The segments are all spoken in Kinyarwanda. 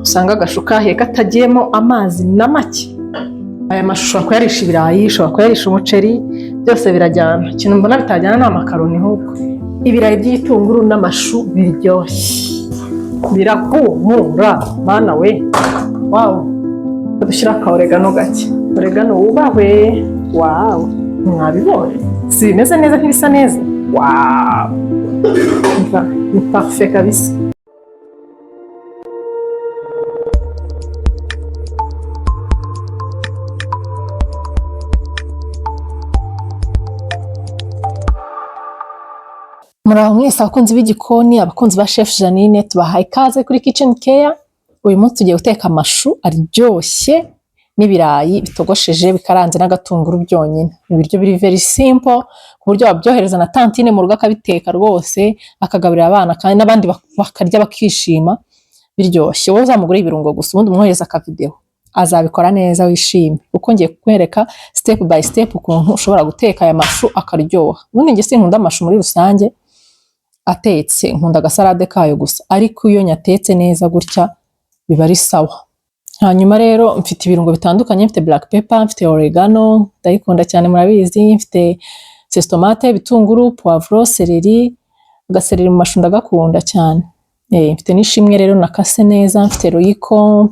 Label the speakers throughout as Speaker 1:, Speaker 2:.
Speaker 1: usanga agashu kahiye katagiyemo amazi na make. Aya mashu ushobora kuyarisha ibirayi, ushobora kuyarisha umuceri, byose birajyana. Ikintu mbona bitajyana ni amakaroni ahubwo. Ibirayi by'igitunguru n'amashu biryoshye, birahumura mana we. Wow, dushyira akaoregano gake, oregano wubahwe. Wow, mwabibonye si bimeze neza nk'ibisa neza? Wow, ni parfait kabisa. Muraho mwese abakunzi b'igikoni, abakunzi ba Chef Jeannine, tubahaye ikaze kuri Kitchen Care. Uyu munsi tugiye guteka amashu aryoshye n'ibirayi bitogosheje bikaranze n'agatunguru byonyine. Ibiryo biri very simple ku buryo wabyohereza na tantine mu rugo akabiteka rwose akagaburira abana kandi n'abandi bakarya bakishima biryoshye. Wowe uzamugura ibirungo gusa ubundi umwohereza aka video azabikora neza wishime, uko ngiye kukwereka step by step ukuntu ushobora guteka aya mashu akaryoha. Ubundi nge sinkunda amashu muri rusange atetse, nkunda agasalade kayo gusa, ariko iyo nyatetse neza gutya biba ari sawa. Hanyuma rero mfite ibirungo bitandukanye, mfite black pepper, mfite oregano, ndayikunda cyane murabizi, mfite tomate, bitunguru, poivro, celery, agasereri mu mashu ndagakunda cyane. Mfite n'ishimwe rero nakase neza, mfite royiko,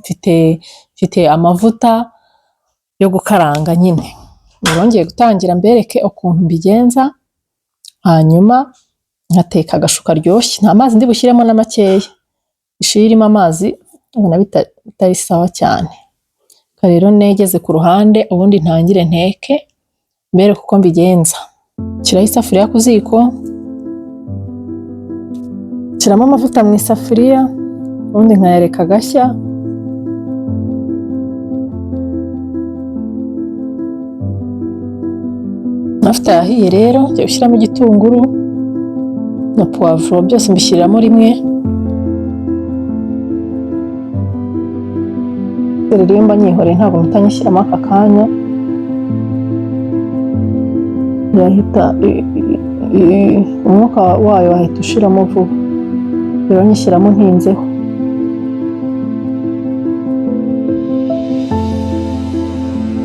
Speaker 1: mfite amavuta yo gukaranga nyine. Ngiye gutangira mbereke ukuntu mbigenza, hanyuma nkateka agashu karyoshye. Nta mazi ndi bushyiremo na makeya, ishirimo amazi ubona bitari sawa cyane. Rero negeze ku ruhande, ubundi ntangire nteke mbere kuko mbigenza. Shyiraho isafuriya ku ziko, shyiramo amavuta mu isafuriya, ubundi nkayareka agashya. Amavuta yahiye rero njya gushyiramo igitunguru na poivro, byose mbishyiriramo rimwe. Rero mba nyihoreye ntabwo mutanyishyiramo aka kanya, yahita umwuka wayo wahita ushiramo vuba. Rero nyishyiramo ntinzeho.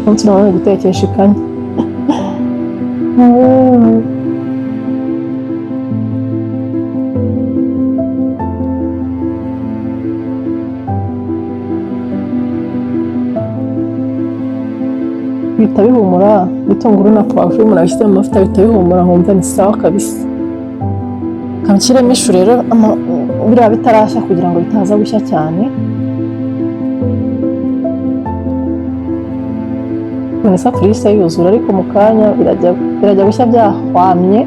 Speaker 1: Umunsi nawe gutekesha ikanya. Bihita bihumura, bitunguru na poivre umuntu abishyize mu mavuta bihita bihumura, nkumva ni sawa kabisa. Kanshyiremo ishu rero biriya bitarashya kugira ngo bitaza gushya cyane. Isafuriya isa yuzura, ariko mu kanya birajya gushya byahwamye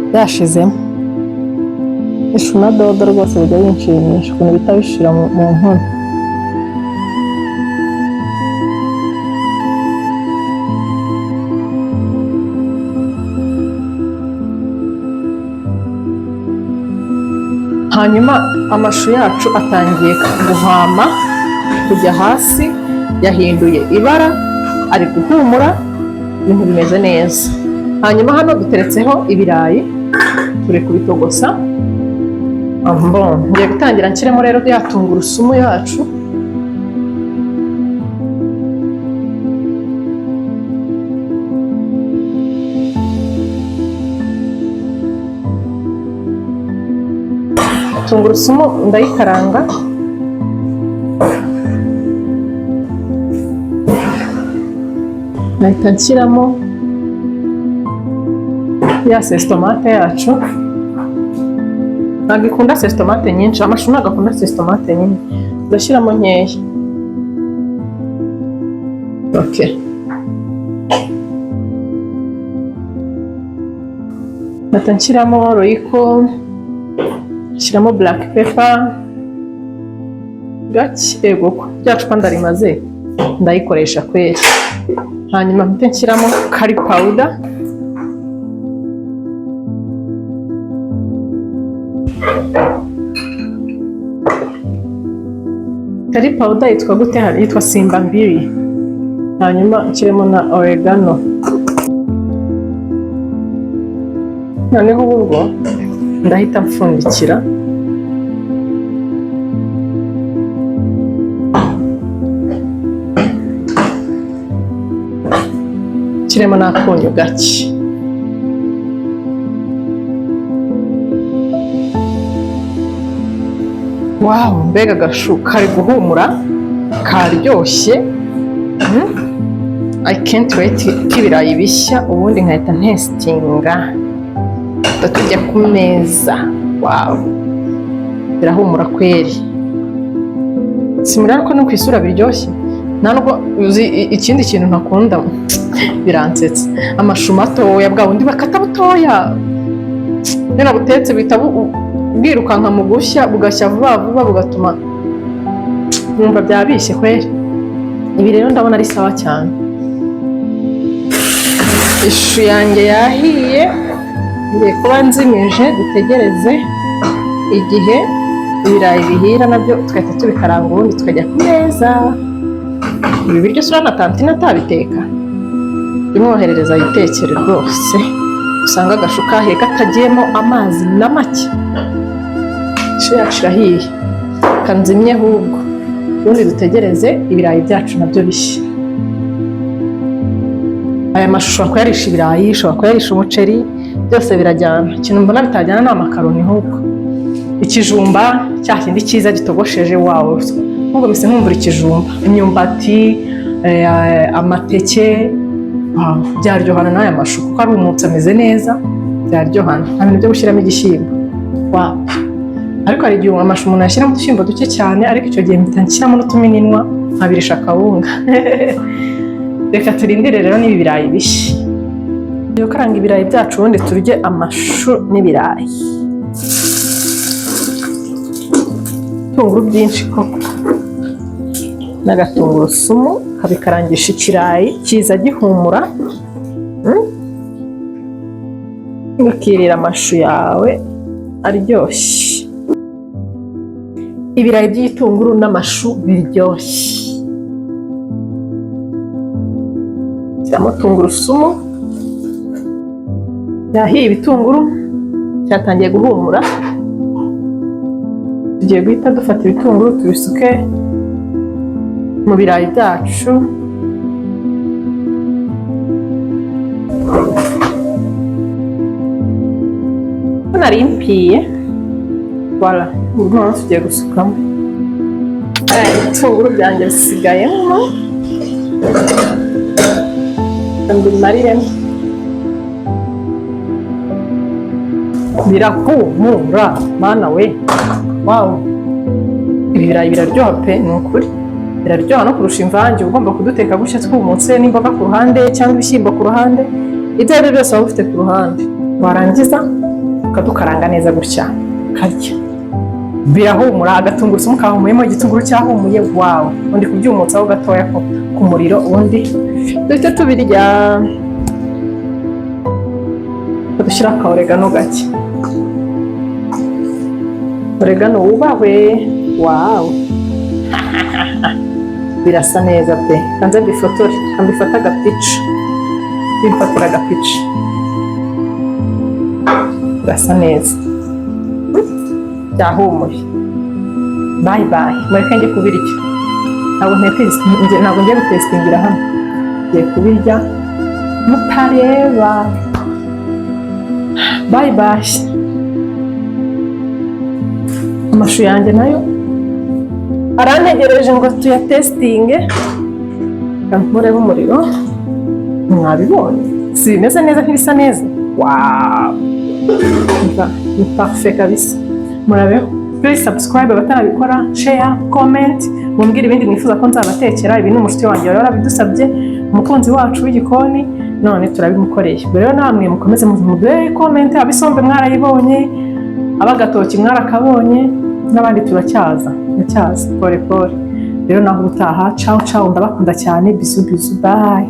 Speaker 1: byashizemo. Ishu na dodo rwose bijya binshimisha ukuntu bihita bishira mu nkono. Hanyuma amashu yacu atangiye guhama kujya hasi, yahinduye ibara, ari guhumura, ibintu bimeze neza. Hanyuma hano duteretseho ibirayi turi kubitogosa. Ngiye gutangira nshyiremo rero ya tungurusumu yacu. Tungurusumu ndayikaranga, nahita nshyiramo ya tomate yacu. Ntabwo ikunda tomate nyinshi, amashu ntabwo akunda tomate nyinshi, ndashyiramo nkeya. Okay, nahita nshyiramo royiko, shyiramo black pepper gake. Ego rya cupa ndarimaze ndayikoresha kweri. Hanyuma mpite nshyiramo curry powder, curry powder yitwa gute? Yitwa Simba Mbiri. Hanyuma nshyiremo na oregano. Noneho ubwo ndahita mfundikira. kiremo n'akunyu gake. Wow, mbega agashu kari guhumura, karyoshye. I can't wait k'ibirayi bishya, ubundi nkahita ntesitinga tujya ku meza. Wow, birahumura kweri. Simurana ko no kwisura biryoshye. Ntabwo uzi ikindi kintu ntakunda, biransetsa amashu matoya bwa bundi bakata butoya, nena butetse bita bwirukanka mu gushya bugashya vuba vuba, bugatuma numva byabishye kweri. Ibi rero ndabona ari sawa cyane. Ishu yanjye yahiye, ngiye kuba nzimije, dutegereze igihe ibirayi bihira nabyo tugahita tubikaranga, ubundi tukajya ku meza. Ibi biryo sura na tantine atabiteka, imwoherereza yitekere rwose. Usanga agashu kahiye katagiyemo amazi na make. Ishu yacu irahiye, kanzimye ahubwo, ubundi dutegereze ibirayi byacu nabyo bishya. Aya mashu ushobora kuyarisha ibirayi, ushobora kuyarisha umuceri, byose birajyana. Ikintu mbona bitajyana ni amakaroni ahubwo. Ikijumba cya kindi cyiza gitogosheje, wawe nubwo mise nkumbura ikijumba, imyumbati, amateke, byaryohana n'aya mashu kuko ari umutsi ameze neza, byaryohana. Nta bintu byo gushyiramo igishyimbo. Wow. Ariko hari igihe amashu umuntu yashyiramo udushyimbo duke cyane, ariko icyo gihe mpita nshyiramo n'utumininwa nkabirisha akawunga. Reka turindire rero n'ibi birayi bishya. Iyo karanga ibirayi byacu ubundi turye amashu n'ibirayi. Ibitunguru byinshi koko n'agatungurusumu kabikarangisha ikirayi kiza gihumura. Ukirira amashu yawe aryoshye. Ibirayi by'igitunguru n'amashu biryoshye. Shyiramo tungurusumu, yahiye ibitunguru, cyatangiye guhumura. Tugiye guhita dufata ibitunguru tubisuke mu birayi byacu. Nari mpiye, voilà, ubu noneho tugiye gusukamo. Ibitunguru byanjye bisigayemo, mbimariremo. Birahumura mana we. Wow, ibi birayi biraryoha pe, ni ukuri biraryoha no kurusha imvange. Ugomba kuduteka gutya twumutse n'imboga ku ruhande cyangwa ibishyimbo ku ruhande, ibyo ari byo byose waba ufite ku ruhande, warangiza ukadukaranga neza gutya karya. Birahumura, agatungurusumu kahumuyemo, igitunguru cyahumuye. Wow, undi kubyumutsaho gatoya ku muriro, ubundi duhita tubirya. Dushyira akaoregano gake, oregano wubahwe. Wow, birasa neza pe. Kanze mbifotore, mbifata agapica, bifatira agapica. Birasa neza, byahumuye. Bye bye, mureke njye kubirya. Ntabwo ngiye gutestingira hano, ngiye kubirya mutareba. Bye bye. Amashu yanjye nayo arantegereje ngo tuyatestinge. Kamurebe umuriro, mwabibonye si bimeze neza nk'ibisa neza. Wow, ni parfait kabisa. Murabeho, please subscribe abatarabikora, share, comment, mumbwire ibindi mwifuza ko nzabatekera. Ibi ni umushuti wanjye wari warabidusabye, umukunzi wacu w'igikoni, none turabimukoreye. Rero namwe mukomeze muzumubwire comment, abisombe mwarayibonye, abagatoki mwarakabonye, n'abandi turacyaza pore pore. Rero naho ubutaha, ciao ciao, ndabakunda cyane, bisu bisu, bye.